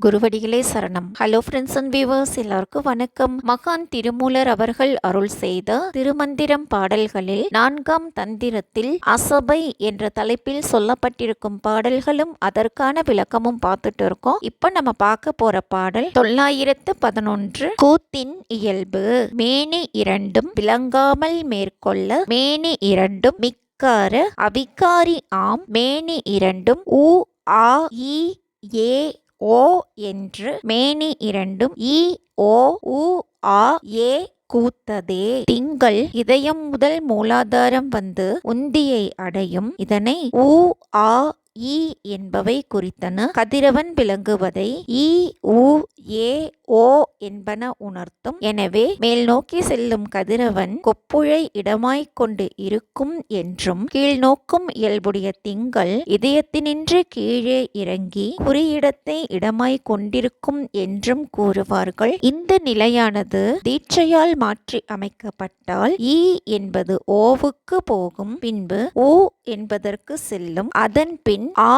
குருவடிகளே சரணம். Hello friends and viewers, எல்லாருக்கும் வணக்கம். மகான் திருமூலர் அவர்கள் அருள் செய்த திருமந்திரம் பாடல்களில் 4ஆம் தந்திரத்தில் அசபை என்ற தலைப்பில் சொல்லப்பட்டிருக்கும் பாடல்களும் அதற்கான விளக்கமும் பார்த்துட்டு இருக்கோம். இப்ப நம்ம பார்க்க போற பாடல் 911. கூத்தின் இயல்பு. மேனி இரண்டும் விளங்காமல் மேற்கொள்ள மேனி இரண்டும் மிக்கார அவிகாரி ஆம் மேனி இரண்டும் உ ஆ இ ஏ ஓ என்று மேனி இரண்டும் இ ஓ உ ஆ ஏ கூத்ததே. திங்கள் இதயம் முதல் மூலாதாரம் வந்து உந்தியை அடையும். இதனை உ ஆ இ என்பவை குறித்தன. கதிரவன் விளங்குவதை இ உ ஏ ஓ என்பன உணர்த்தும். எனவே மேல் நோக்கி செல்லும் கதிரவன் கொப்புழை இடமாய்க் கொண்டு இருக்கும் என்றும், கீழ் நோக்கும் இயல்புடைய திங்கள் இதயத்தினின்று கீழே இறங்கி குறியிடத்தை இடமாய்க் கொண்டிருக்கும் என்றும் கூறுவார்கள். இந்த நிலையானது தீட்சையால் மாற்றி அமைக்கப்பட்டால் இ என்பது ஓவுக்கு போகும், பின்பு உ என்பதற்கு செல்லும். அதன் பின் ஆ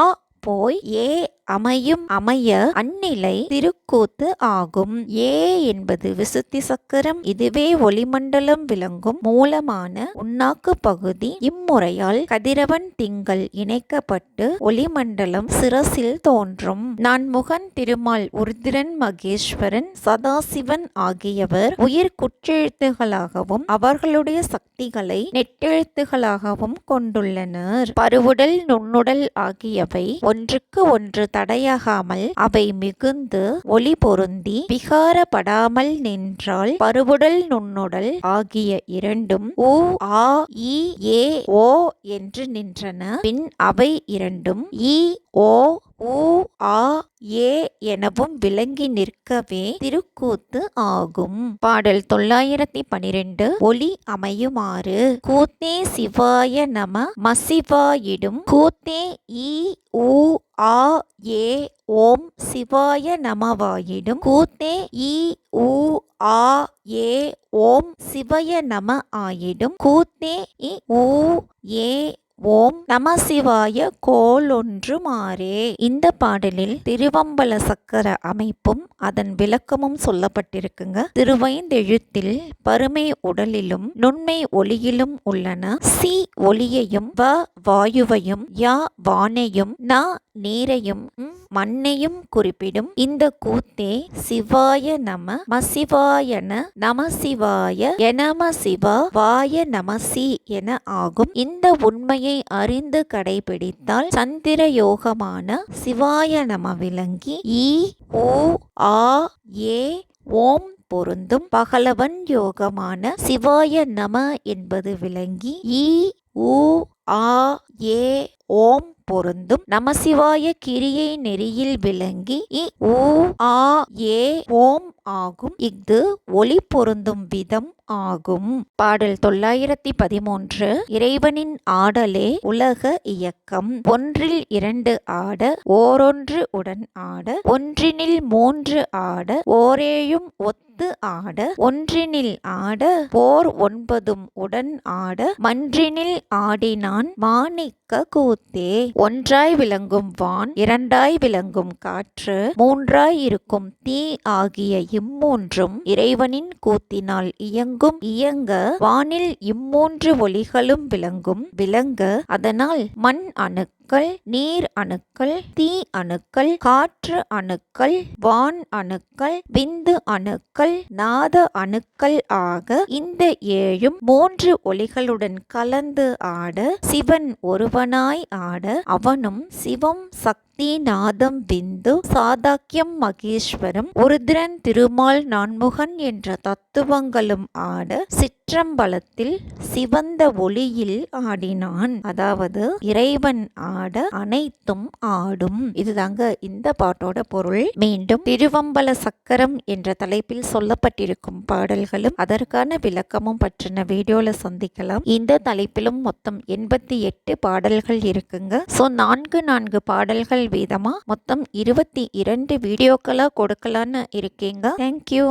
போய் ஏ அமைய அந்நிலை திருக்கூத்து ஆகும். ஏ என்பது விசுத்தி சக்கரம். இதுவே ஒளிமண்டலம் விளங்கும் மூலமான உண்ணாக்கு பகுதி. இம்முறையால் கதிரவன் திங்கள் இணைக்கப்பட்டு ஒளிமண்டலம் சிரசில் தோன்றும். நான்முகன் திருமால் உருத்திரன் மகேஸ்வரன் சதாசிவன் ஆகியவர் உயிர் குற்றெழுத்துகளாகவும் அவர்களுடைய சக்திகளை நெட்டெழுத்துகளாகவும் கொண்டுள்ளனர். பருவுடல் நுண்ணுடல் ஆகியவை ஒன்றுக்கு ஒன்று தடையாகாமல் அவை மிகுந்து ஒளி பொருந்தி விகாரப்படாமல் நின்றால் பருவுடல் நுண்ணுடல் ஆகிய இரண்டும் உ ஆ இ ஏ ஓ என்று நின்றன. பின் அவை இரண்டும் இ ஓ உ ஆ ஏ எனவும் விளங்கி நிற்கவே திருக்கூத்து ஆகும். பாடல் 912. ஒளி அமையுமாறு. கூத்தே சிவாய நம மசிவாயிடும். கூத்தே இ உ ஆ ஏ ஓம் சிவாய நமவாயிடும். கூத்தே இ உ ஆ ஏ ஓம் சிவய நம ஆயிடும். கூத்தே இ உ ஏ ஓம் நமசிவாய கோலொன்று மாறே. இந்த பாடலில் திருவம்பல சக்கர அமைப்பும் அதன் விளக்கமும் சொல்லப்பட்டிருக்குங்க. திருவைந்தெழுத்தில் பருமை உடலிலும் நுண்மை ஒளியிலும் உள்ளன. சி ஒளியையும் வ வாயுவையும் யா வானையும் ந நீரையும் மண்ணையும் குறிப்பிடும். இந்த கூத்தே சிவாய நம மசிவாயன நமசிவாய எனம சிவா வாய நமசி என ஆகும். இந்த உண்மையை அறிந்து கடைபிடித்தால் சந்திர யோகமான சிவாய நம விளங்கி இ உ ஆ ஏ ஓம் பொருந்தும். பகலவன் யோகமான சிவாய நம என்பது விளங்கி இ உ ஆ ஏ ஓம் பொருந்தும். நமசிவாய கிரியை நெறியில் விளங்கி இ உ ஆ ஏ ஓம் ஆகும். இஃது ஒளி பொருந்தும் விதம் ஆகும். பாடல் 913. இறைவனின் ஆடலே உலக இயக்கம். ஒன்றில் இரண்டு ஆட ஓரொன்று உடன் ஆட ஒன்றினில் மூன்று ஆட ஓரேழும் ஒத்து ஆட ஒன்றினில் ஆட போர் ஒன்பதும் உடன் ஆட மன்றினில் ஆடினான் மாணிக்க கூத்தே. ஒன்றாய் விளங்கும் வான், இரண்டாய் விளங்கும் காற்று, மூன்றாய் இருக்கும் தீ ஆகிய இம்மூன்றும் இறைவனின் கூத்தினால் இயங்கும். இயங்க வானில் இம்மூன்று ஒளிகளும் விளங்கும். விளங்க அதனால் மண் அணுக்கள், நீர் அணுக்கள், தீ அணுக்கள், காற்று அணுக்கள், வான் அணுக்கள், விந்து அணுக்கள், நாத அணுக்கள் ஆக இந்த ஏழும் மூன்று ஒளிகளுடன் கலந்து ஆட சிவன் ஒருவனாய் ஆட அவனும் சிவம் சக்தி நாதம் விந்து சாதாக்கியம் மகேஸ்வரம் உருத்திரன் திருமால் நான்முகன் என்ற தத்துவங்களும் ஆட சிற்றம்பலத்தில் சிவந்த ஒளியில் ஆடினான். அதாவது இறைவன் ஆட அனைத்தும் ஆடும். இதுதாங்க இந்த பாட்டோட பொருள். மீண்டும் திருவம்பல சக்கரம் என்ற தலைப்பில் சொல்லப்பட்டிருக்கும் பாடல்களும் அதற்கான விளக்கமும் பற்றின வீடியோல சந்திக்கலாம். இந்த தலைப்பிலும் மொத்தம் 88 பாடல்கள் இருக்குங்க. ஸோ 4 பாடல்கள் வீதமா மொத்தம் 22 வீடியோக்களா கொடுக்கலான்னு இருக்கீங்க. தேங்க்யூ.